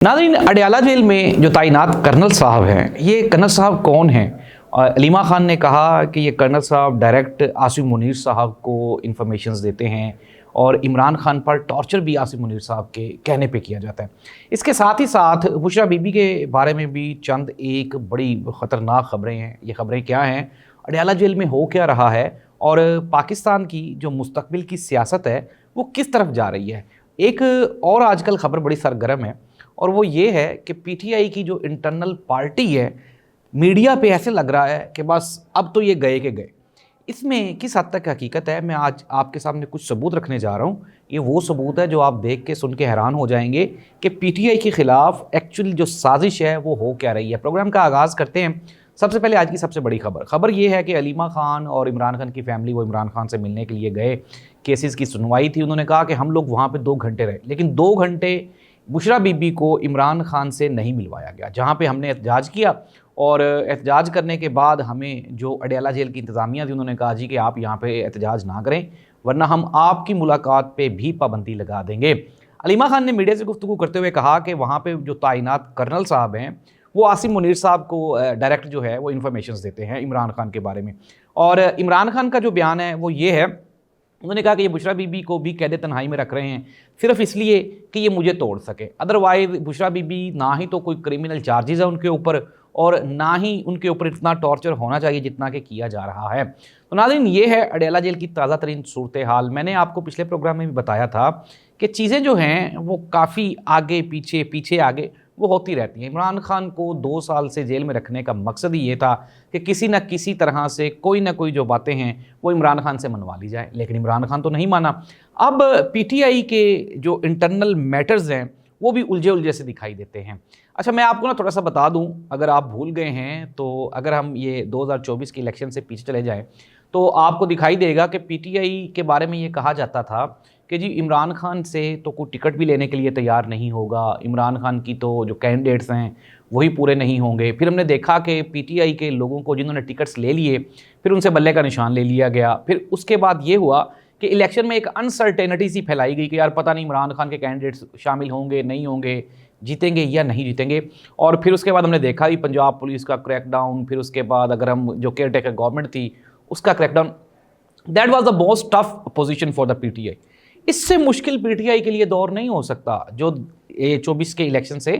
नाज़रीन, अडयाला जेल में जो तैनात कर्नल साहब हैं, ये कर्नल साहब कौन हैं? अलीमा खान ने कहा कि ये कर्नल साहब डायरेक्ट आसिम मुनीर साहब को इन्फॉर्मेशंस देते हैं और इमरान खान पर टॉर्चर भी आसिम मुनीर साहब के कहने पे किया जाता है। इसके साथ ही साथ बुशरा बीबी के बारे में भी चंद एक बड़ी ख़तरनाक ख़बरें हैं। ये ख़बरें क्या हैं, अडयाला जेल में हो क्या रहा है और पाकिस्तान की जो मुस्तकबिल की सियासत है वो किस तरफ जा रही है। एक और आजकल ख़बर बड़ी सरगर्म है और वो ये है कि पीटीआई की जो इंटरनल पार्टी है, मीडिया पे ऐसे लग रहा है कि बस अब तो ये गए के गए। इसमें किस हद तक हकीकत है, मैं आज आपके सामने कुछ सबूत रखने जा रहा हूँ। ये वो सबूत है जो आप देख के सुन के हैरान हो जाएंगे कि पीटीआई के ख़िलाफ़ एक्चुअली जो साजिश है वो हो क्या रही है। प्रोग्राम का आगाज़ करते हैं। सबसे पहले आज की सबसे बड़ी खबर ये है कि अलीमा खान और इमरान खान की फैमिली वो इमरान खान से मिलने के लिए गए। केसेस की सुनवाई थी। उन्होंने कहा कि हम लोग वहाँ पे 2 घंटे रहे, लेकिन 2 घंटे बुशरा बीबी को इमरान खान से नहीं मिलवाया गया। जहाँ पे हमने एहतजाज किया और एहतजाज करने के बाद हमें जो अडयाला जेल की इंतज़ामिया थी, उन्होंने कहा जी कि आप यहाँ पे एहतजाज ना करें वरना हम आपकी मुलाकात पे भी पाबंदी लगा देंगे। अलीमा खान ने मीडिया से गुफ्तगू करते हुए कहा कि वहाँ पे जो तैनात कर्नल साहब हैं वो आसिम मुनीर साहब को डायरेक्ट जो है वो इन्फॉर्मेशंस देते हैं इमरान खान के बारे में। और इमरान खान का जो बयान है वो ये है, उन्होंने कहा कि ये बुशरा बीबी को भी कैद तन्हाई में रख रहे हैं सिर्फ इसलिए कि ये मुझे तोड़ सके। अदरवाइज बुशरा बीबी ना ही तो कोई क्रिमिनल चार्जेस है उनके ऊपर और ना ही उनके ऊपर इतना टॉर्चर होना चाहिए जितना कि किया जा रहा है। तो नाज़रीन, ये है अडयाला जेल की ताज़ा तरीन सूरत हाल। मैंने आपको पिछले प्रोग्राम में भी बताया था कि चीज़ें जो हैं वो काफ़ी आगे पीछे आगे वो होती रहती हैं। इमरान खान को 2 साल से जेल में रखने का मकसद ही ये था कि किसी न किसी तरह से कोई ना कोई जो बातें हैं वो इमरान खान से मनवा ली जाए, लेकिन इमरान खान तो नहीं माना। अब पीटीआई के जो इंटरनल मैटर्स हैं वो भी उलझे से दिखाई देते हैं। अच्छा, मैं आपको ना थोड़ा सा बता दूं, अगर आप भूल गए हैं तो अगर हम ये 2024 के इलेक्शन से पीछे चले जाएं तो आपको दिखाई देगा कि पीटीआई के बारे में ये कहा जाता था कि जी इमरान खान से तो कोई टिकट भी लेने के लिए तैयार नहीं होगा, इमरान खान की तो जो कैंडिडेट्स हैं वही पूरे नहीं होंगे। फिर हमने देखा कि पीटीआई के लोगों को जिन्होंने टिकट्स ले लिए फिर उनसे बल्ले का निशान ले लिया गया। फिर उसके बाद ये हुआ कि इलेक्शन में एक अनसर्टेनिटी सी फैलाई गई कि यार पता नहीं इमरान खान के कैंडिडेट्स शामिल होंगे नहीं होंगे, जीतेंगे या नहीं जीतेंगे। और फिर उसके बाद हमने देखा ही पंजाब पुलिस का क्रैकडाउन, फिर उसके बाद अगर हम जो केयर टेकर गवर्नमेंट थी उसका crackdown. That was the most tough position for the PTI. इससे मुश्किल पीटीआई के लिए दौर नहीं हो सकता जो 24 के इलेक्शन से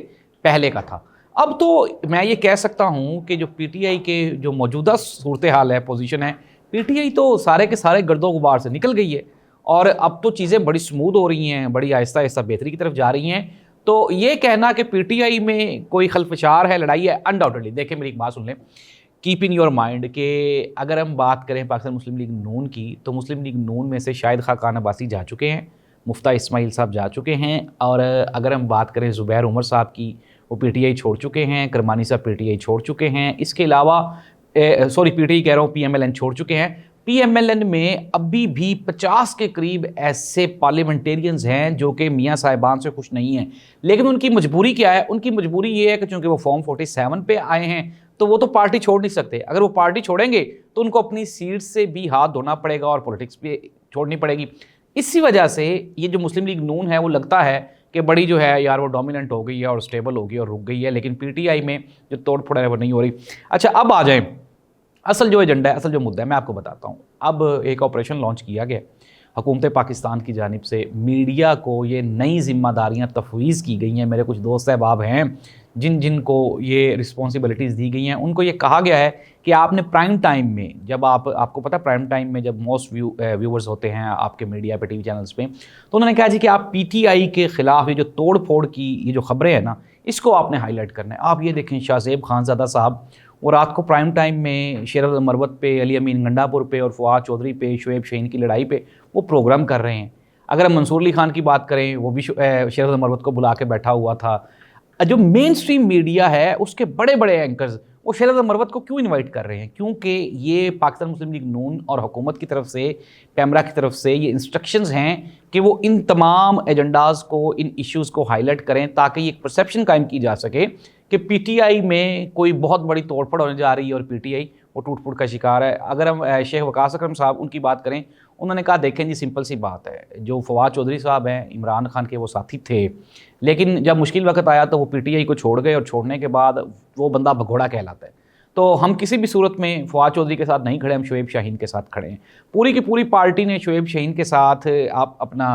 पहले का था। अब तो मैं ये कह सकता हूँ कि जो पीटीआई के जो मौजूदा सूरत हाल है, पोजीशन है, पीटीआई तो सारे के सारे गर्दो गुबार से निकल गई है और अब तो चीज़ें बड़ी स्मूथ हो रही हैं, बड़ी आहिस्ता आहिस्ता बेहतरी की तरफ जा रही हैं। तो ये कहना कि पीटीआई में कोई खलफशार है, लड़ाई है, अनडाउटेडली। देखिए मेरी एक बात सुन लें, कीप इन योर माइंड कि अगर हम बात करें पाकिस्तान मुस्लिम लीग नून की तो मुस्लिम लीग नून में से शाहिद खाकान अब्बासी जा चुके हैं, मुफ्ता इस्माइल साहब जा चुके हैं, और अगर हम बात करें ज़ुबैर उमर साहब की वो पीटीआई छोड़ चुके हैं, करमानी साहब पीटीआई छोड़ चुके हैं। इसके अलावा पीटीआई कह रहा हूँ, पीएमएलएन छोड़ चुके हैं। पीएमएलएन में अभी भी 50 के करीब ऐसे पार्लियामेंटेरियंस हैं जो कि मियाँ साहिबान से खुश नहीं हैं, लेकिन उनकी मजबूरी क्या है? उनकी मजबूरी ये है कि चूँकि वो फॉर्म 47 पे आए हैं तो वो तो पार्टी छोड़ नहीं सकते। अगर वो पार्टी छोड़ेंगे तो उनको अपनी सीट से भी हाथ धोना पड़ेगा और पॉलिटिक्स भी छोड़नी पड़ेगी। इसी वजह से ये जो मुस्लिम लीग नून है वो लगता है कि बड़ी जो है यार वो डोमिनेंट हो गई है और स्टेबल हो गई और रुक गई है, लेकिन पीटीआई में जो तोड़ फोड़ है वो नहीं हो रही। अच्छा, अब आ जाएं असल जो एजेंडा है, असल जो मुद्दा है, मैं आपको बताता हूँ। अब एक ऑपरेशन लॉन्च किया गया हुकूमत पाकिस्तान की जानिब से। मीडिया को ये नई जिम्मेदारियाँ तफवीज़ की गई हैं। मेरे कुछ दोस्त अहबाब हैं जिनको ये रिस्पॉन्सिबिलिटीज़ दी गई हैं, उनको ये कहा गया है कि आपने प्राइम टाइम में, जब आपको पता प्राइम टाइम में जब मोस्ट व्यूवर्स होते हैं आपके मीडिया पे, टीवी चैनल्स पे, तो उन्होंने कहा जी कि आप पीटीआई के ख़िलाफ़ ये जो तोड़ फोड़ की ये जो ख़बरें हैं ना, इसको आपने हाईलाइट करना है। आप ये देखें, शाहज़ेब खानज़ादा साहब वो रात को प्राइम टाइम में शेर मरवत पे, अली अमीन गंडापुर पे और फवाद चौधरी पे, शुएब शहीन की लड़ाई पे वो प्रोग्राम कर रहे हैं। अगर हम मंसूर अली खान की बात करें, वो भी शेर मरवत को बुला के बैठा हुआ था। जो मेन स्ट्रीम मीडिया है उसके बड़े बड़े एंकर्स वो शेर मरवत को क्यों इनवाइट कर रहे हैं? क्योंकि ये पाकिस्तान मुस्लिम लीग नून और हुकूमत की तरफ से, कैमरा की तरफ से ये इंस्ट्रक्शंस हैं कि वो इन तमाम एजेंडाज़ को, इन इश्यूज़ को हाईलाइट करें ताकि एक परसेप्शन कायम की जा सके کہ پی ٹی آئی میں کوئی بہت بڑی توڑ پھوڑ ہونے جا رہی ہے اور پی ٹی آئی وہ ٹوٹ پھوٹ کا شکار ہے. اگر ہم شیخ وقاص اکرم صاحب ان کی بات کریں, انہوں نے کہا دیکھیں جی سمپل سی بات ہے, جو فواد چودھری صاحب ہیں عمران خان کے وہ ساتھی تھے, لیکن جب مشکل وقت آیا تو وہ پی ٹی آئی کو چھوڑ گئے, اور چھوڑنے کے بعد وہ بندہ بھگوڑا کہلاتا ہے. تو ہم کسی بھی صورت میں فواد چودھری کے ساتھ نہیں کھڑے, ہم شعیب شاہین کے ساتھ کھڑے ہیں. پوری کی پوری پارٹی نے شعیب شاہین کے ساتھ آپ اپنا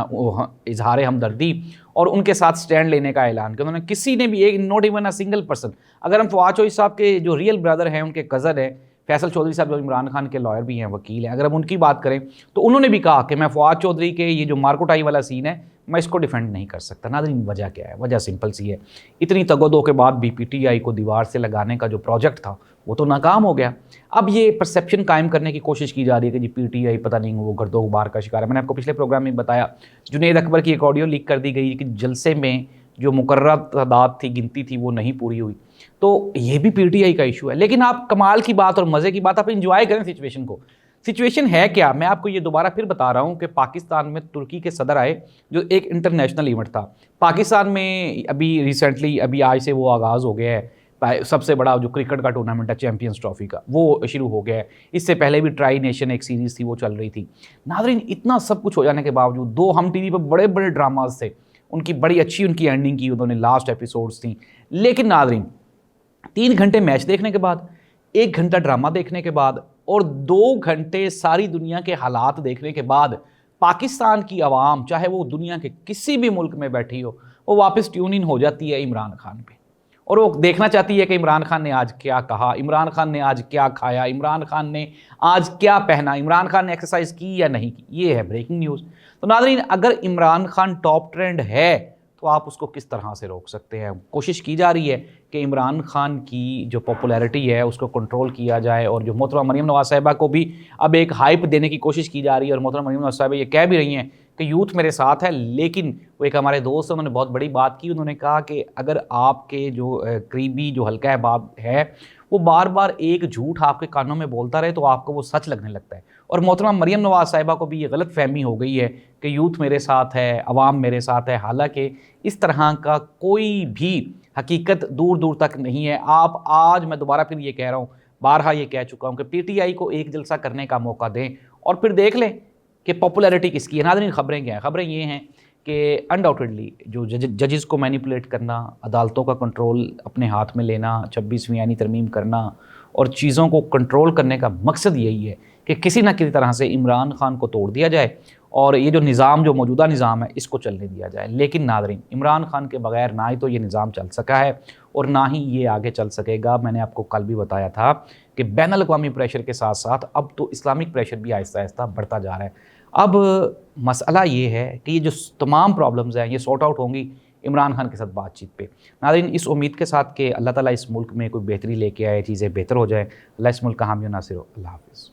اظہار ہمدردی اور ان کے ساتھ سٹینڈ لینے کا اعلان کیا. انہوں نے کسی نے بھی ایک not even a single person, اگر ہم فواد چودھری صاحب کے جو ریئل بردر ہیں ان کے کزن ہیں فیصل چودھری صاحب جو عمران خان کے لائر بھی ہیں, وکیل ہیں, اگر ہم ان کی بات کریں تو انہوں نے بھی کہا کہ میں فواد چودھری کے یہ جو مارکوٹائی والا سین ہے میں اس کو ڈیفینڈ نہیں کر سکتا. ناظرین وجہ کیا ہے؟ وجہ سمپل سی ہے, اتنی تگ و دو کے بعد بھی پی ٹی آئی کو دیوار سے لگانے کا جو پروجیکٹ تھا وہ تو ناکام ہو گیا. اب یہ پرسیپشن قائم کرنے کی کوشش کی جا رہی ہے کہ جی پی ٹی آئی پتہ نہیں وہ گرد و غبار کا شکار ہے. میں نے آپ کو پچھلے پروگرام میں بتایا, جنید اکبر کی ایک آڈیو لیک کر دی گئی کہ جلسے میں جو مقررہ تعداد تھی, گنتی تھی, وہ نہیں پوری ہوئی. تو یہ بھی پی ٹی آئی کا ایشو ہے. لیکن آپ کمال کی بات اور مزے کی بات, آپ انجوائے کریں سچویشن کو. سچویشن ہے کیا, میں آپ کو یہ دوبارہ پھر بتا رہا ہوں کہ پاکستان میں ترکی کے صدر آئے, جو ایک انٹرنیشنل ایونٹ تھا. پاکستان میں ابھی ریسنٹلی ابھی آج سے وہ آغاز ہو گیا ہے, سب سے بڑا جو کرکٹ کا ٹورنامنٹ ہے چیمپئنز ٹرافی کا, وہ شروع ہو گیا ہے. اس سے پہلے بھی ٹرائی نیشن ایک سیریز تھی وہ چل رہی تھی. ناظرین اتنا سب کچھ ہو جانے کے باوجود دو ہم ٹی وی پہ بڑے بڑے ڈراماز تھے, ان کی بڑی اچھی ان کی اینڈنگ کی انہوں نے, لاسٹ ایپیسوڈز تھیں. لیکن ناظرین 3 گھنٹے میچ دیکھنے کے بعد, 1 گھنٹہ ڈرامہ دیکھنے کے بعد اور 2 گھنٹے ساری دنیا کے حالات دیکھنے کے بعد پاکستان کی عوام, چاہے وہ دنیا کے کسی بھی ملک میں بیٹھی ہو, وہ واپس ٹیون ان ہو جاتی ہے عمران خان پہ, اور وہ دیکھنا چاہتی ہے کہ عمران خان نے آج کیا کہا, عمران خان نے آج کیا کھایا, عمران خان نے آج کیا پہنا, عمران خان نے ایکسرسائز کی یا نہیں کی. یہ ہے بریکنگ نیوز. تو ناظرین اگر عمران خان ٹاپ ٹرینڈ ہے تو آپ اس کو کس طرح سے روک سکتے ہیں؟ کوشش کی جا رہی ہے کہ عمران خان کی جو پاپولیرٹی ہے اس کو کنٹرول کیا جائے, اور جو محترمہ مریم نواز صاحبہ کو بھی اب ایک ہائپ دینے کی کوشش کی جا رہی ہے. اور محترمہ مریم نواز صاحبہ یہ کہہ بھی رہی ہیں کہ یوتھ میرے ساتھ ہے, لیکن وہ ایک ہمارے دوست ہیں, انہوں نے بہت بڑی بات کی. انہوں نے کہا کہ اگر آپ کے جو قریبی جو حلقہ احباب ہے وہ بار بار ایک جھوٹ آپ کے کانوں میں بولتا رہے تو آپ کو وہ سچ لگنے لگتا ہے. اور محترمہ مریم نواز صاحبہ کو بھی یہ غلط فہمی ہو گئی ہے کہ یوتھ میرے ساتھ ہے, عوام میرے ساتھ ہے, حالانکہ اس طرح کا کوئی بھی حقیقت دور دور تک نہیں ہے. آپ آج میں دوبارہ پھر یہ کہہ رہا ہوں, بارہا یہ کہہ چکا ہوں کہ پی ٹی آئی کو ایک جلسہ کرنے کا موقع دیں اور پھر دیکھ لیں کہ پاپولیرٹی کس کی ہے. ناظرین خبریں کیا ہیں؟ خبریں یہ ہیں کہ انڈاؤٹڈلی جو ججز کو مینیپولیٹ کرنا, عدالتوں کا کنٹرول اپنے ہاتھ میں لینا, 26ویں آئینی ترمیم کرنا اور چیزوں کو کنٹرول کرنے کا مقصد یہی ہے کہ کسی نہ کسی طرح سے عمران خان کو توڑ دیا جائے اور یہ جو نظام, جو موجودہ نظام ہے, اس کو چلنے دیا جائے. لیکن ناظرین عمران خان کے بغیر نہ ہی تو یہ نظام چل سکا ہے اور نہ ہی یہ آگے چل سکے گا. میں نے آپ کو کل بھی بتایا تھا کہ بین الاقوامی پریشر کے ساتھ ساتھ اب تو اسلامک پریشر بھی آہستہ آہستہ بڑھتا جا رہا ہے. اب مسئلہ یہ ہے کہ یہ جو تمام پرابلمز ہیں یہ سارٹ آؤٹ ہوں گی عمران خان کے ساتھ بات چیت پہ. ناظرین اس امید کے ساتھ کہ اللہ تعالیٰ اس ملک میں کوئی بہتری لے کے آئے, چیزیں بہتر ہو جائیں. اللہ اس ملک کا حامی و ناصر ہو. اللہ حافظ.